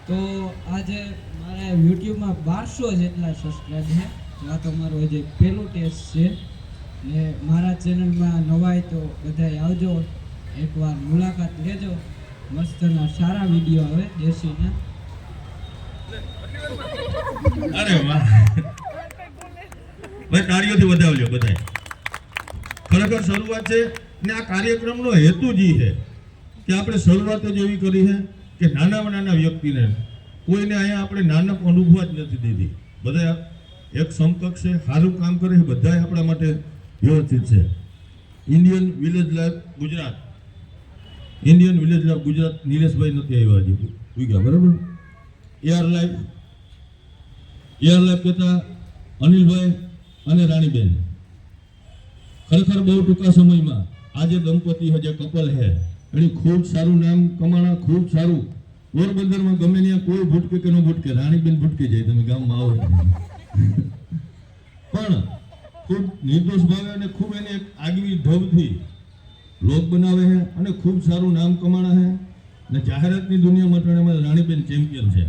તો આજે મારે યુટ્યુબમાં 1200 જેટલા સબસ્ક્રાઈબ છે. તો આ તો મારો હજી પહેલું ટેસ્ટ છે ને મારા ચેનલમાં નવાય તો બધાય આવજો, એકવાર મુલાકાત લેજો. મસ્તના સારા વિડીયો આવે દેશીના. અરે વાહ ભાઈ, તાળીઓથી વધાવજો બધાય. ખરેખર શરૂઆત છે ને આ કાર્યક્રમનો હેતુ જ છે કે આપણે શરૂઆત જ એવી કરી છે કે નાનામાં નાના વ્યક્તિને કોઈને અહીંયા આપણે નાનપ અનુભવ જ નથી દીધી. બધા એક સમકક્ષ છે, સારું કામ કરે છે, બધા આપણા માટે વ્યવસ્થિત છે. Indian village life Gujarat, Indian village life Gujarat નિલેશભાઈ નથી આવ્યા હજી ઉગ્યા, બરાબર. એઆર લાઈફ કહેતા અનિલભાઈ અને રાણીબેન ખરેખર બહુ ટૂંકા સમયમાં આજે દંપતી જે કપલ છે એની ખૂબ સારું નામ કમાણા, ખૂબ સારું. પોરબંદરમાં ગમે ત્યાં કોઈ ભૂટકે કે ન ભૂટકે, રાણીબેન ભૂટકે જાય તમે ગામમાં આવો પણ ખૂબ નિર્દોષ ભાવે અને ખૂબ એને એક આગવી ઢબથી લોક બનાવે છે અને ખૂબ સારું નામ કમાણા છે અને જાહેરાતની દુનિયા માટે રાણીબેન ચેમ્પિયન છે.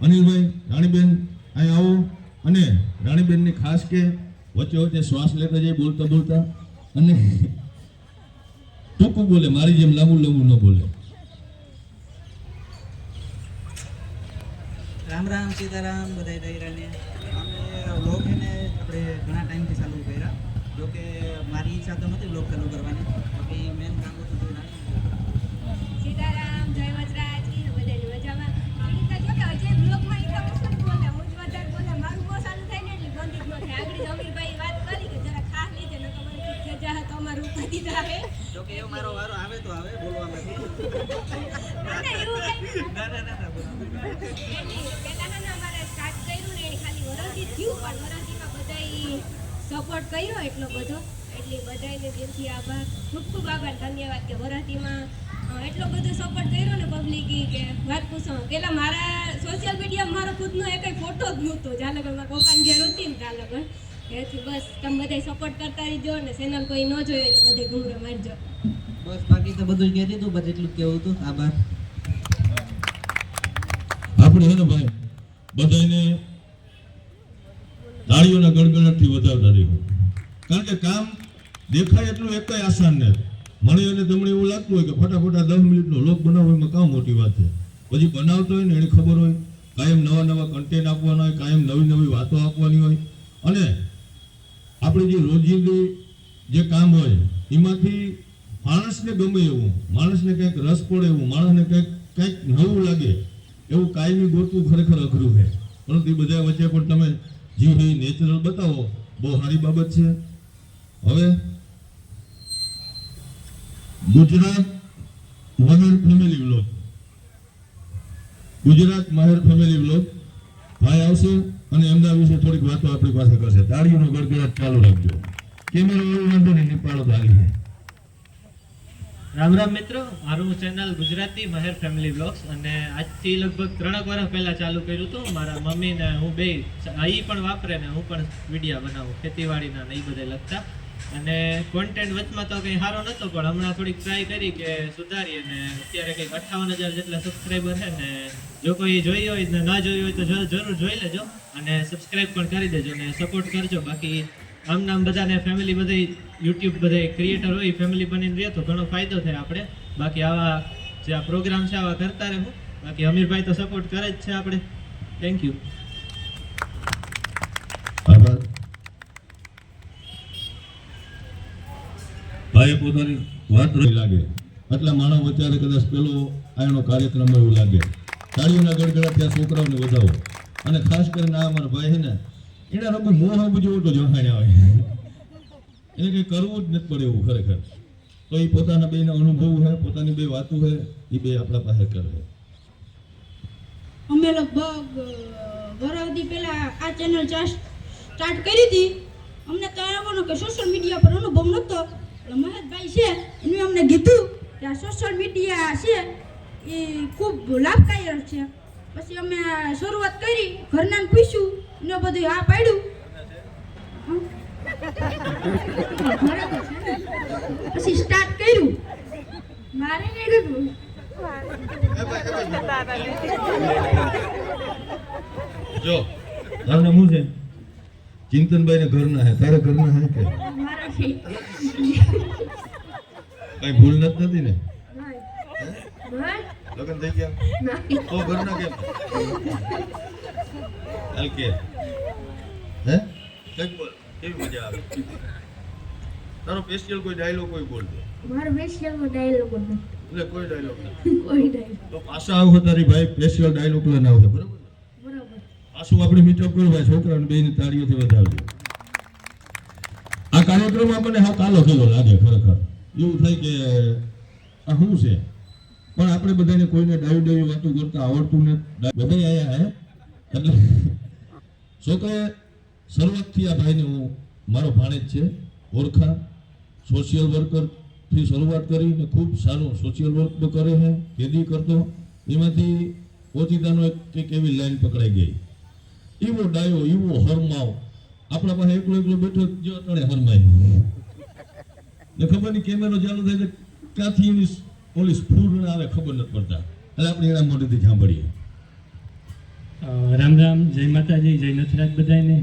અનિલભાઈ, રાણીબેન અહીં આવો. અને રાણીબેનની ખાસ કે વચ્ચે વચ્ચે શ્વાસ લેતા જાય બોલતા બોલતા, અને ટૂંકું બોલે, મારી જેમ લાંબુ લાંબુ ન બોલે. રામ રામ, સીતારામ બધાય દૈરાને. અમે વ્લોગ એને આપણે ઘણા ટાઈમથી ચાલુ કર્યા, જોકે મારી ઈચ્છા તો નથી વ્લોગ ચાલુ કરવાની, બાકી મેન કામ હતું તો સીતારામ, જય વજરાજ, બધાની મજામાં. એ તો જો કે અજય બ્લોગમાં ઈ તો ઓછું જ બોલે, હું જ વધારે બોલે. મારું બહુ સારું થાય ને એટલે બંધ જ ન થાય. આગળ અમીરભાઈ વાત કરી કે જરા ખાસ લીધે ન ખબર કે જા તો અમારું ઉપાધિ થાય. જોકે એવો મારો વારો આવે તો આવે બોલવામાં. અને એવું કઈ ના ના ના પહેલા મારે સ્ટાર્ટ કર્યું ને એ ખાલી વરસથી થયું, પણ વરસથીમાં બધાય સપોર્ટ કર્યો એટલો બધો, એટલે બધાને દિલથી આભાર, ખૂબ ખૂબ આભાર, ધન્યવાદ કે વરસથીમાં એટલો બધો સપોર્ટ કર્યો ને પબ્લિકે કે વાત પૂછો. પેલા મારા સોશિયલ મીડિયામાં મારો ખુદનો એક ફોટો જ નહોતો, જ્યાં લગન મારા પપ્પાની ઘેર હતી ને ત્યાં લગન. એથી બસ તમે બધા સપોર્ટ કરતા રહીજો ને ચેનલ કોઈ ન જોયો તો બધે ઘૂમરે મારજો. બસ બાકી તો બધું જ કહી દીધું, બસ એટલું જ કહેવું હતું. આભાર. આપણે હે ને ભાઈ બધાને તાળીઓના ગડગડાટથી વધાવતા રહ્યું, કારણ કે કામ દેખાય એટલું એક કઈ આસાન નથી. મને અને તમને એવું લાગતું હોય કે ફટાફટ 10 મિનિટનો લોક બનાવો એમાં કામ મોટી વાત છે. પછી બનાવતો હોય ને એને ખબર હોય કાયમ નવા નવા કન્ટેન્ટ આપવાના હોય, કાયમ નવી નવી વાતો આપવાની હોય, અને આપણે જે રોજિંદી જે કામ હોય એમાંથી માણસને ગમે એવું, માણસને કંઈક રસ પડે એવું, માણસને કંઈક નવું લાગે એવું કાયમી ગોતવું ખરેખર અઘરું છે. પરંતુ એ બધા વચ્ચે પણ તમે જે હોય નેચરલ બતાવો, બહુ સારી બાબત છે. હવે ગુજરાત મહેર ફેમિલી વ્લોગ, ગુજરાત મહેર ફેમિલી વ્લોગ ભાઈ આવશે અને એમના વિશે થોડીક વાતો આપણી પાસે કરશે. તાળીઓનો ગડગડાટ ચાલુ રાખજો. કેમેરો વાંધો નહીં, નિપાળો તાળી છે. રામ રામ મિત્રો, મારું ચેનલ ગુજરાતી મહેર ફેમિલી વ્લોગ્સ, અને આજથી લગભગ 3 વર્ષ પહેલા ચાલુ કર્યું હતું. મારા મમ્મી ને હું બે એ પણ વાપરે ને હું પણ વિડીયો બનાવું ખેતીવાડીના ને એ બધે લગતા. અને કોન્ટેન્ટ વચમાં તો કંઈ સારો નહોતો, પણ હમણાં થોડીક ટ્રાય કરી કે સુધારીએ, ને અત્યારે કંઈક 58,000 જેટલા સબસ્ક્રાઈબર છે. ને જો કોઈ જોઈ હોય ને ના જોઈ હોય તો જરૂર જોઈ લેજો અને સબસ્ક્રાઈબ પણ કરી દેજો ને સપોર્ટ કરજો. બાકી આમ નામ બધાને ફેમિલી બધી યુટ્યુબ બધા ક્રિએટર હોય ફેમિલી બનીને રહે તો ઘણો ફાયદો થાય આપણે. બાકી આવા જે આ પ્રોગ્રામ છે આવા કરતા રહેવું. બાકી અમીરભાઈ તો સપોર્ટ કરે જ છે આપણે. Thank you. ભાઈ પોતાની વાત લાગે આટલા માણસ વચ્ચે કદાચ પેલો આનો કાર્યક્રમ એવું લાગે. તાળીઓના ગડગડાટ ત્યાં છોકરાઓને વધાવો. અને ખાસ કરીને આ અમારા ભાઈ છે ને એને રમત મોહ જેવું તો જહાણ્યા હોય, એને કંઈ કરવું જ નથી પડે એવું ખરેખર. તો એ પોતાના બેના અનુભવ છે, પોતાની બે વાતો છે, એ બે આપણા પાસે કરે. અમે લગભગ વર્ષથી પહેલા આ ચેનલ સ્ટાર્ટ કરી હતી. અમને કહેવાનો કે સોશિયલ મીડિયા પર અનુભવ નહોતો, એટલે મહેશભાઈ છે એનું અમને કીધું કે આ સોશિયલ મીડિયા છે એ ખૂબ લાભકારક છે. પછી અમે શરૂઆત કરી, ઘરનાને પૂછ્યું, એને બધું હા પાડ્યું. પછી સ્ટાર્ટ કર્યું. મારે નહીં જો તારું નામ શું છે? ચિંતનભાઈ ને ઘરના હે, તારે ઘરના હે કે મારાથી કઈ ભૂલ નથી ને? ભાઈ લગ્ન થઈ ગયા તો ઘરના કેમ હાલ કે હે કઈ બોલ કેવી મજા આવે? તારો સ્પેશિયલ કોઈ ડાયલોગ કોઈ બોલતો મારો સ્પેશિયલ ડાયલોગ નથી એટલે કોઈ ડાયલોગ નથી કોઈ ડાયલોગ તો પાછા આવો તારી ભાઈ સ્પેશિયલ ડાયલોગ લઈને આવશે બરાબર ને? બરાબર પાછું આપણે મીટઅપ કરવું ભાઈ છોકરાને બેને તાળીઓથી વધાવજો. આ કાર્યક્રમ આપણને હા કાલો ખેલો લાગે ખરેખર એવું થાય કે આ શું છે પણ આપણે બધાને કોઈને ડાયું વાતો કરતા આવડતું ને બધા આયા હે એટલે છોકરાએ શરૂઆતથી આ ભાઈને હું મારો ભાણેજ છે ઓળખા સોશિયલ વર્કરથી શરૂઆત કરીને ખૂબ સારું સોશિયલ વર્ક કરે છે કેદી કરતો એમાંથી ઓચિતાનો એક એવી લાઈન પકડાઈ ગઈ એવો ડાયો એવો હરમાવ આપણા પાસે એકલો બેઠો જો અટાણે હરમાય ને ખબર નહીં કેમેરો ચાલુ થાય એટલે ક્યાંથી એની ઓલી સ્ફૂર્ણ આવે ખબર નથી પડતા એટલે આપણે એના મોઢેથી સાંભળીએ. રામ રામ, જય માતાજી, જય નથરાજ બધાને.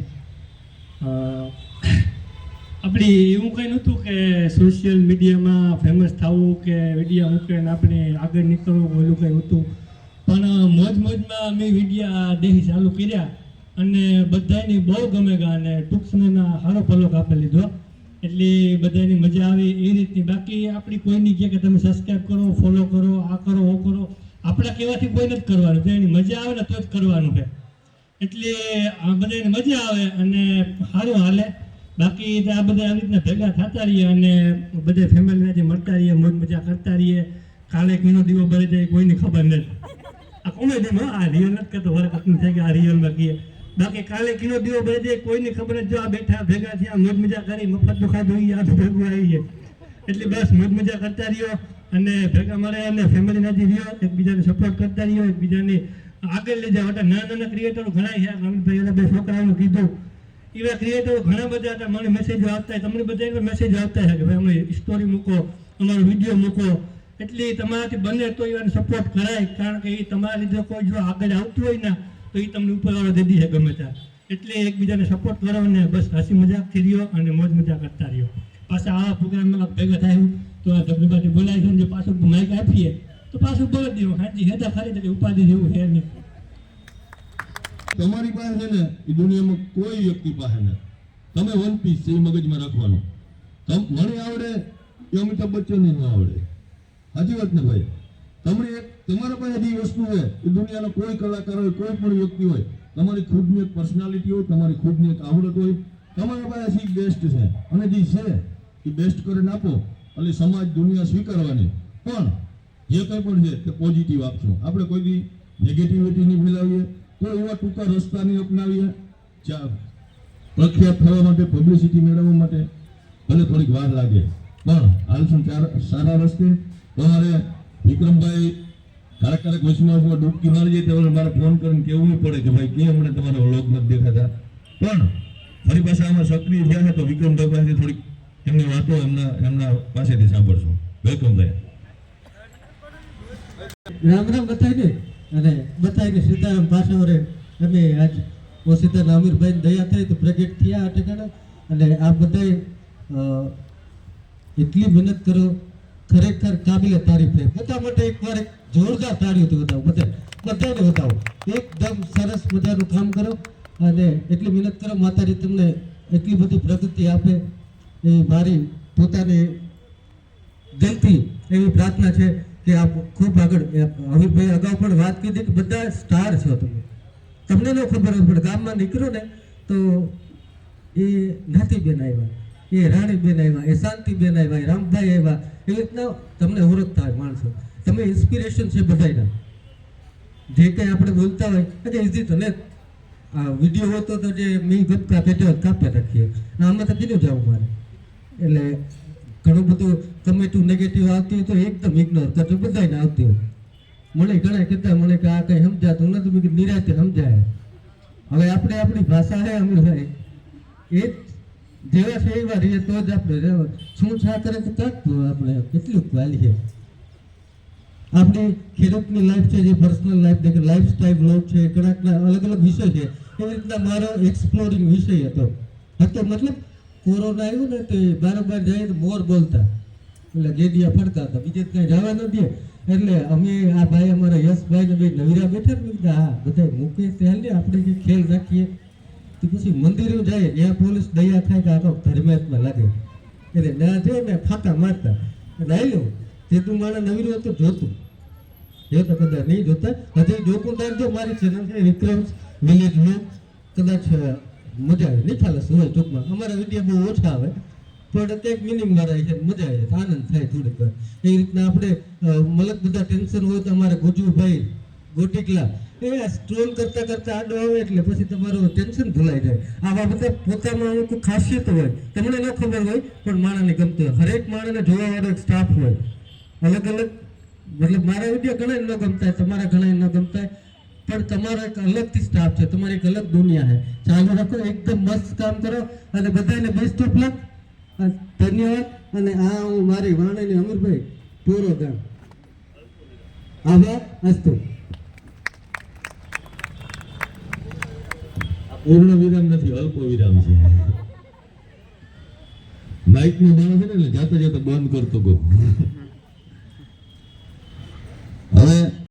આપણી એવું કંઈ નહોતું કે સોશિયલ મીડિયામાં ફેમસ થવું કે વિડીયો મૂકીને આપણે આગળ નીકળવું ઓલું કંઈ હતું, પણ મોજમાં અમે વિડીયા દેહી ચાલુ કર્યા અને બધાની બહુ ગમે ગયા અને ટૂંક સમયમાં સારો પલોક આપી લીધો એટલે બધાની મજા આવી એ રીતની. બાકી આપણી કોઈની કહે કે તમે સબસ્ક્રાઈબ કરો, ફોલો કરો, આ કરો, ઓ કરો, આપણા કહેવાથી કોઈ નથી કરવાનું, જો એની મજા આવે ને તો જ કરવાનું છે. એટલે આ બધાને મજા આવે અને સારું હાલે. બાકી આ બધા આવી રીતના ભેગા થતા રહીએ અને બધે ફેમિલીમાંથી મળતા રહીએ, મોજ મજા કરતા રહીએ. કાલે કીનો દીવો બળી જાય કોઈની ખબર નથી. આ કોમેડીમાં આ રિયલ નથી કરતો, વરકત નથી થાય કે આ રિયલમાં કહીએ. બાકી કાલે કીનો દીવો બળી જાય કોઈની ખબર નથી. જો આ બેઠા ભેગા થયા, મોજ મજા કરી, મફતનું ખાધું એ આ ભેગું આવી જાય. એટલે બસ મોજ મજા કરતા રહ્યો અને ભેગા મળે અને ફેમિલીમાંથી રહ્યો, એકબીજાને સપોર્ટ કરતા રહ્યો, એકબીજાને આગળ લઈ જાઓ. એટલે નાના ક્રિએટરો ઘણા છે, અમિતભાઈ બે છોકરાઓનું કીધું એવા ક્રિએટરો ઘણા બધા હતા. મને મેસેજો આવતા, તમને બધા મેસેજો આવતા છે કે ભાઈ અમે સ્ટોરી મૂકો, અમારો વિડીયો મૂકો. એટલે તમારાથી બને તો એને સપોર્ટ કરાય, કારણ કે એ તમારા લીધે કોઈ જો આગળ આવતું હોય ને તો એ તમને ઉપરવાળો દે છે ગમે ત્યાં. એટલે એકબીજાને સપોર્ટ કરો અને બસ હસી મજાકથી રહ્યો અને મોજ મજા કરતા રહ્યો. પાછા આવા પ્રોગ્રામમાં ભેગા થાય તો આ ધબધબાથી બોલાય છે, જો પાછું માઇક આપીએ તો પાછું બોલી દેવું. હાજી હેતા ખરી એટલે ઉપાધિ જેવું છે નહીં. તમારી પાસે છે ને એ દુનિયામાં કોઈ વ્યક્તિ પાસે નથી. તમે વન પીસ છે એ મગજમાં રાખવાનું. મને આવડે એ અમિતાભ બચ્ચન ન આવડે, સાચી વાત ને ભાઈ? તમારા પાસે જે વસ્તુ છે એ દુનિયાનો કોઈ કલાકાર હોય, કોઈ પણ વ્યક્તિ હોય, તમારી ખુદની એક પર્સનાલિટી હોય, તમારી ખુદની એક આવડત હોય, તમારા પાસે જે બેસ્ટ છે અને જે છે એ બેસ્ટ કરીને આપો એટલે સમાજ દુનિયા સ્વીકારવાની. પણ જે કંઈ પણ છે તે પોઝિટિવ આપશો. આપણે કોઈ દી નેગેટિવિટી નહીં ફેલાવીએ, કોઈ એવા ટૂંકા રસ્તા નહીં અપનાવીએ. પ્રખ્યાત થવા માટે, પબ્લિસિટી મેળવવા માટે ભલે થોડીક વાર લાગે પણ હાલશું સારા રસ્તે. તમારે વિક્રમભાઈ ક્યારેક વચમાં ડૂબકી મારી જાય તો મારે ફોન કરીને કહેવું પડે કે ભાઈ કેમ હમણાં તમારા વ્લોગ નથી દેખાતા. પણ ફરી પાછા આમાં સક્રિય થયા છે તો વિક્રમભાઈ પાસેથી થોડીક એમની વાતો એમના પાસેથી સાંભળશો. વિક્રમભાઈ રામ રામ બતાવીને અને બતાવીને સીતારામ પાછળ અમે આજ ઓસીતાના અમીરભાઈ દયા થઈ તો પ્રગટ થયા ઠેકાણા. અને આ બધાએ એટલી મહેનત કરો, ખરેખર કાબિલે તારીફ છે. બધા માટે એકવાર એક જોરદાર તાળીઓથી બતાવો, બધાને બતાવો. એકદમ સરસ મજાનું કામ કરો અને એટલી મહેનત કરો. માતાજી તમને એટલી બધી પ્રગતિ આપે એ મારી પોતાની દિલથી એવી પ્રાર્થના છે કે આપ ખૂબ આગળ. અમિતભાઈ અગાઉ પણ વાત કીધી કે બધા સ્ટાર છો તમે, તમને ન ખબર હોય પણ ગામમાં નીકળો ને તો એ નાતીબેન આવ્યા, એ રાણીબેન આવ્યા, એ શાંતિબેન આવ્યા, એ રામભાઈ આવ્યા, એવી રીતના તમને ઓળખ થાય માણસો. તમે ઇન્સ્પિરેશન છે બધાના. જે કંઈ આપણે બોલતા હોય એટલે ઇઝી તો ને આ વિડીયો હોતો તો જે મી ગપકા પેટે કાપે રાખીએ, આમાં તો કીધું જવું મારે. એટલે ઘણું બધું કમેન્ટું નેગેટિવ આવતી હોય તો એકદમ ઇગ્નોર કરજો, બધાને આવતી હોય. મને ઘણા કહેતા મને કે આ કંઈ સમજાતું નથી, મેં નિરાતે સમજાય. હવે આપણે આપણી ભાષા છે અમીરભાઈ, એ જેવા છે એવા રહીએ તો જ આપણે રહેવા. શું છા કરે તો કાઢતું આપણે કેટલું વાલી છે. આપણી ખેડૂતની લાઈફ છે, જે પર્સનલ લાઈફ છે, લાઈફસ્ટાઈલ બ્લોગ છે, ઘણા અલગ અલગ વિષય છે. એવી રીતના મારો એક્સપ્લોરિંગ વિષય હતો મતલબ કોરોના આવ્યું ને તો બારોબાર જાય તો મોર બોલતા, એટલે ગેડિયા ફરતા હતા, બીજે કઈ જવા ન દે. એટલે અમે આ ભાઈ અમારા યશભાઈ ને ભાઈ નવીરા બેઠા ને કીધા હા બધા મૂકે ત્યારે આપણે જે ખેલ રાખીએ તો પછી મંદિરે જાય ત્યાં પોલીસ દયા થાય કે આ તો ધર્માત્મા લાગે એટલે ના જાય ને ફાંકા મારતા ડાયલો તે તું મારા નવીરો તો જોતું જોતા કદાચ નહીં જોતા હજી જોકું જો મારી ચેનલ છે વિક્રમ વિલેજ લો કદાચ મજા આવે નહીં ખાલસ હોય ટૂંકમાં અમારા વિડીયો બહુ ઓછા આવે પણ કંઈક મિનિંગ મારા છે મજા આવે આનંદ થાય થોડીક વાર. એ રીતના આપણે મલક બધા ટેન્શન હોય તો અમારે ગુજુભાઈ ગોટીકલા એ સ્ટ્રોલ કરતા કરતા આડો આવે એટલે પછી તમારું ટેન્શન ભૂલાઈ જાય. આવા બધા પોતામાં અમુક ખાસિયત હોય તમને ન ખબર હોય પણ માણસને ગમતું હોય. હરેક માણસને જોવા વાળો એક સ્ટાફ હોય અલગ અલગ, મતલબ મારા વિડીયો ઘણા ન ગમતા હોય, તમારા ઘણા ન ગમતા હોય, પણ તમારો એક અલગથી સ્ટાફ છે, તમારી એક અલગ દુનિયા છે. ચાલુ રાખો, એકદમ મસ્ત કામ કરો અને બધાને બેસ્ટ ઓફ લક. ધન્યવાદ. અને આ હું મારી વાણીની અમીરભાઈ પૂરો ગામ આભાર. અસ્તુ. પૂર્ણ વિરામ નથી, અલ્પ વિરામ છે. માઇક નો માણસ છે ને એટલે જાતે જાતે બંધ કરતો ગયો.